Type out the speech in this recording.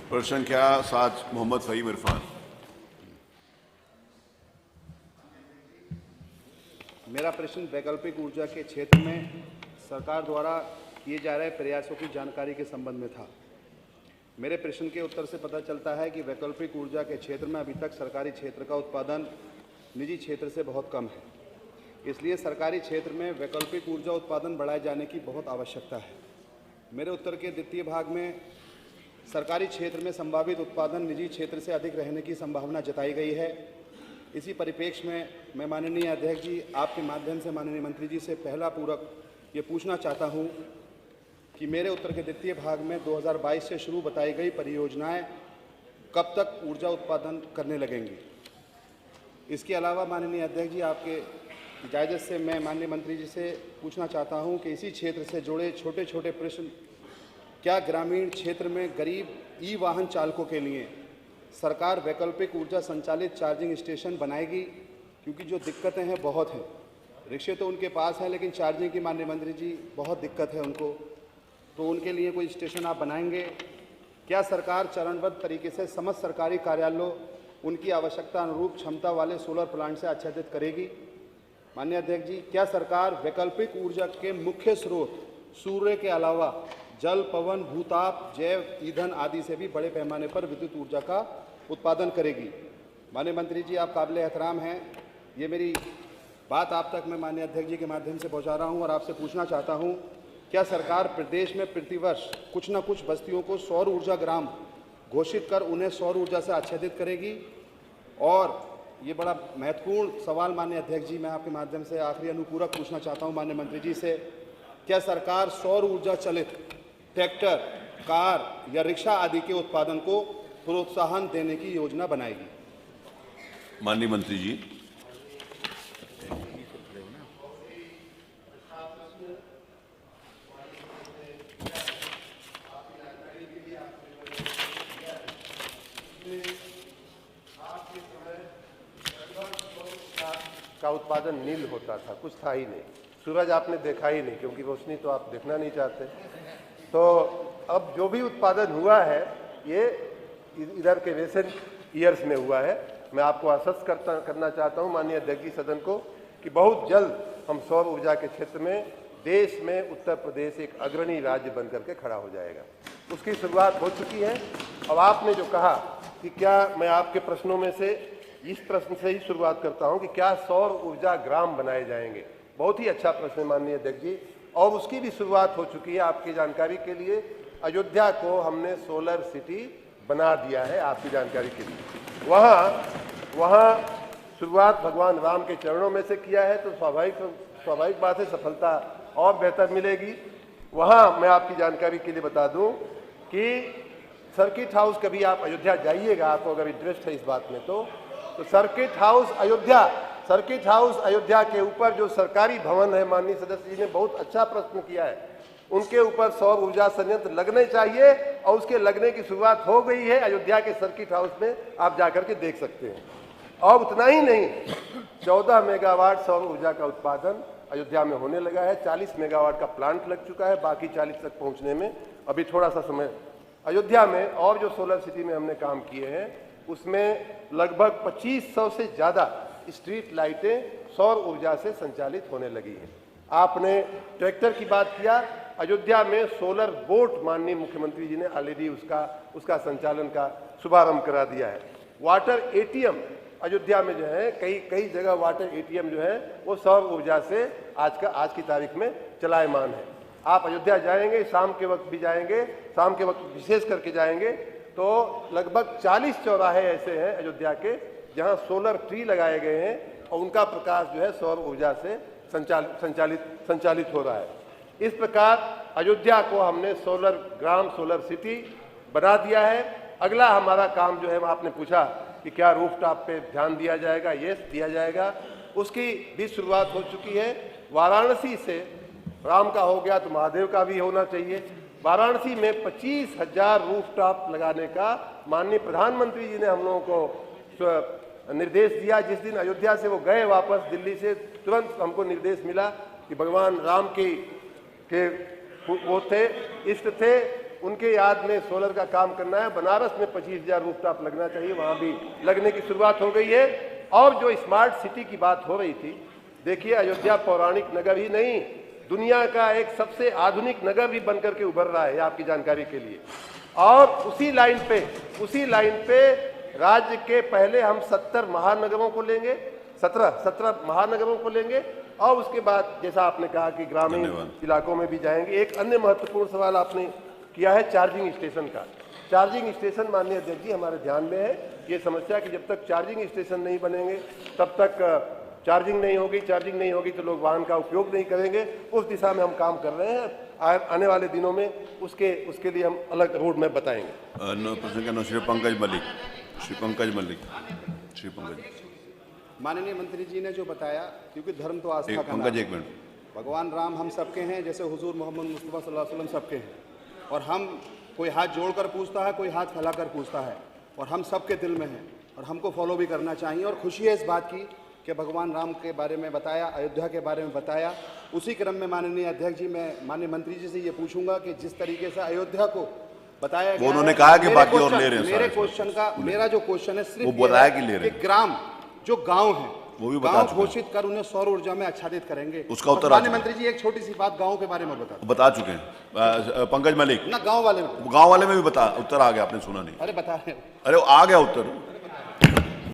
प्रश्न संख्या 7 मोहम्मद फहीम इरफान। मेरा प्रश्न वैकल्पिक ऊर्जा के क्षेत्र में सरकार द्वारा किए जा रहे प्रयासों की जानकारी के संबंध में था। मेरे प्रश्न के उत्तर से पता चलता है कि वैकल्पिक ऊर्जा के क्षेत्र में अभी तक सरकारी क्षेत्र का उत्पादन निजी क्षेत्र से बहुत कम है। इसलिए सरकारी क्षेत्र में वैकल्पिक ऊर्जा उत्पादन बढ़ाए जाने की बहुत आवश्यकता है। मेरे उत्तर के द्वितीय भाग में सरकारी क्षेत्र में संभावित उत्पादन निजी क्षेत्र से अधिक रहने की संभावना जताई गई है। इसी परिप्रेक्ष्य में मैं माननीय अध्यक्ष जी आपके माध्यम से माननीय मंत्री जी से पहला पूरक ये पूछना चाहता हूँ कि मेरे उत्तर के द्वितीय भाग में 2022 से शुरू बताई गई परियोजनाएं कब तक ऊर्जा उत्पादन करने लगेंगी। इसके अलावा माननीय अध्यक्ष जी आपके इजाज़त से मैं माननीय मंत्री जी से पूछना चाहता हूं कि इसी क्षेत्र से जुड़े छोटे छोटे प्रश्न, क्या ग्रामीण क्षेत्र में गरीब ई वाहन चालकों के लिए सरकार वैकल्पिक ऊर्जा संचालित चार्जिंग स्टेशन बनाएगी? क्योंकि जो दिक्कतें हैं बहुत हैं। रिक्शे तो उनके पास हैं लेकिन चार्जिंग की माननीय मंत्री जी बहुत दिक्कत है उनको, तो उनके लिए कोई स्टेशन आप बनाएंगे? क्या सरकार चरणबद्ध तरीके से समस्त सरकारी कार्यालयों उनकी आवश्यकता अनुरूप क्षमता वाले सोलर प्लांट से आच्छादित करेगी? माननीय अध्यक्ष जी, क्या सरकार वैकल्पिक ऊर्जा के मुख्य स्रोत सूर्य के अलावा जल, पवन, भूताप, जैव ईंधन आदि से भी बड़े पैमाने पर विद्युत ऊर्जा का उत्पादन करेगी? माननीय मंत्री जी, आप काबिल एहतराम हैं। ये मेरी बात आप तक मैं माननीय अध्यक्ष जी के माध्यम से पहुंचा रहा हूं और आपसे पूछना चाहता हूं, क्या सरकार प्रदेश में प्रतिवर्ष कुछ न कुछ बस्तियों को सौर ऊर्जा ग्राम घोषित कर उन्हें सौर ऊर्जा से आच्छादित करेगी? और ये बड़ा महत्वपूर्ण सवाल माननीय अध्यक्ष जी, मैं आपके माध्यम से आखिरी अनुपूरक पूछना चाहता हूं माननीय मंत्री जी से, क्या सरकार सौर ऊर्जा चलित ट्रैक्टर, कार या रिक्शा आदि के उत्पादन को प्रोत्साहन देने की योजना बनाएगी? माननीय मंत्री जी। का उत्पादन नील होता था, कुछ था ही नहीं। सूरज आपने देखा ही नहीं क्योंकि रोशनी तो आप देखना नहीं चाहते। तो अब जो भी उत्पादन हुआ है ये इधर के रिसेंट ईयर्स में हुआ है। मैं आपको आश्वस्त करना चाहता हूं माननीय अध्यक्ष जी सदन को कि बहुत जल्द हम सौर ऊर्जा के क्षेत्र में देश में उत्तर प्रदेश एक अग्रणी राज्य बनकर के खड़ा हो जाएगा। उसकी शुरुआत हो चुकी है। अब आपने जो कहा कि क्या, मैं आपके प्रश्नों में से इस प्रश्न से ही शुरुआत करता हूं कि क्या सौर ऊर्जा ग्राम बनाए जाएंगे। बहुत ही अच्छा प्रश्न है माननीय अध्यक्ष जी, और उसकी भी शुरुआत हो चुकी है। आपकी जानकारी के लिए अयोध्या को हमने सोलर सिटी बना दिया है, आपकी जानकारी के लिए। वहाँ शुरुआत भगवान राम के चरणों में से किया है, तो स्वाभाविक बात है सफलता और बेहतर मिलेगी। वहाँ मैं आपकी जानकारी के लिए बता दूं कि सर्किट हाउस, कभी आप अयोध्या जाइएगा, आपको अगर इंटरेस्ट है इस बात में तो सर्किट हाउस अयोध्या के ऊपर जो सरकारी भवन है, माननीय सदस्य जी ने बहुत अच्छा प्रश्न किया है, उनके ऊपर सौर ऊर्जा संयंत्र लगने चाहिए और उसके लगने की शुरुआत हो गई है। अयोध्या के सर्किट हाउस में आप जाकर के देख सकते हैं। और उतना ही नहीं, 14 मेगावाट सौर ऊर्जा का उत्पादन अयोध्या में होने लगा है। 40 मेगावाट का प्लांट लग चुका है, बाकी 40 तक पहुंचने में अभी थोड़ा सा समय। अयोध्या में और जो सोलर सिटी में हमने काम किए हैं उसमें लगभग 2500 से ज़्यादा स्ट्रीट लाइटें सौर ऊर्जा से संचालित होने लगी हैं। आपने ट्रैक्टर की बात किया, अयोध्या में सोलर बोट माननीय मुख्यमंत्री जी ने ऑलरेडी उसका संचालन का शुभारंभ करा दिया है। वाटर एटीएम अयोध्या में जो है कई जगह वाटर एटीएम जो है वो सौर ऊर्जा से आज की तारीख में चलायमान है। आप अयोध्या जाएंगे, शाम के वक्त भी जाएंगे, शाम के वक्त विशेष करके जाएंगे तो लगभग 40 चौराहे ऐसे हैं अयोध्या के जहां सोलर ट्री लगाए गए हैं और उनका प्रकाश जो है सौर ऊर्जा से संचालित हो रहा है। इस प्रकार अयोध्या को हमने सोलर ग्राम, सोलर सिटी बना दिया है। अगला हमारा काम जो है, आपने पूछा कि क्या रूफटॉप पे ध्यान दिया जाएगा, यस दिया जाएगा। उसकी भी शुरुआत हो चुकी है। वाराणसी से, राम का हो गया तो महादेव का भी होना चाहिए। वाराणसी में 25,000 रूफटॉप लगाने का माननीय प्रधानमंत्री जी ने हम लोगों को निर्देश दिया। जिस दिन अयोध्या से वो गए वापस दिल्ली से, तुरंत हमको निर्देश मिला कि भगवान राम के वो थे, इष्ट थे, उनके याद में सोलर का काम करना है। बनारस में 25,000 रूफटॉप लगना चाहिए, वहां भी लगने की शुरुआत हो गई है। और जो स्मार्ट सिटी की बात हो रही थी, देखिए अयोध्या पौराणिक नगर ही नहीं, दुनिया का एक सबसे आधुनिक नगर भी बनकर के उभर रहा है, आपकी जानकारी के लिए। और उसी लाइन पे राज्य के पहले हम 70 महानगरों को लेंगे, 17 महानगरों को लेंगे, और उसके बाद जैसा आपने कहा कि ग्रामीण इलाकों में भी जाएंगे। एक अन्य महत्वपूर्ण सवाल आपने किया है चार्जिंग स्टेशन का। चार्जिंग स्टेशन माननीय अध्यक्ष जी हमारे ध्यान में है। ये समस्या कि जब तक चार्जिंग स्टेशन नहीं बनेंगे तब तक चार्जिंग नहीं होगी तो लोग वाहन का उपयोग नहीं करेंगे। उस दिशा में हम काम कर रहे हैं। आने वाले दिनों में उसके लिए हम अलग रोड मैप बताएंगे। प्रश्न का नाम श्री पंकज मल्लिक। माननीय मंत्री जी ने जो बताया, क्योंकि धर्म तो आस्था का नाम पंकज है। एक मिनट। भगवान राम हम सबके हैं, जैसे हुजूर मोहम्मद मुस्तफ़ा सल्लल्लाहु अलैहि वसल्लम सबके हैं। और हम कोई हाथ जोड़कर पूछता है, कोई हाथ फैलाकर पूछता है, और हम सबके दिल में हैं और हमको फॉलो भी करना चाहिए। और खुशी है इस बात की कि भगवान राम के बारे में बताया, अयोध्या के बारे में बताया। उसी क्रम में माननीय अध्यक्ष जी, मैं माननीय मंत्री जी से ये पूछूंगा कि जिस तरीके से अयोध्या को बताया गया, उन्होंने कहा कि बाकी और ले रहे हैं। मेरे क्वेश्चन का, मेरा जो क्वेश्चन है सिर्फ वो बताया कि ले रहे हैं। ग्राम जो गांव है वो भी बता गांव चुके हैं। घोषित कर उन्हें सौर ऊर्जा में आच्छादित करेंगे। उसका उत्तर माननीय मंत्री जी एक छोटी सी बात गांव के बारे में बता चुके हैं पंकज मलिक। ना गांव वाले में गांव वाले में भी उत्तर आ गया, आपने सुना नहीं? अरे बता रहे हैं। अरे आ गया उत्तर।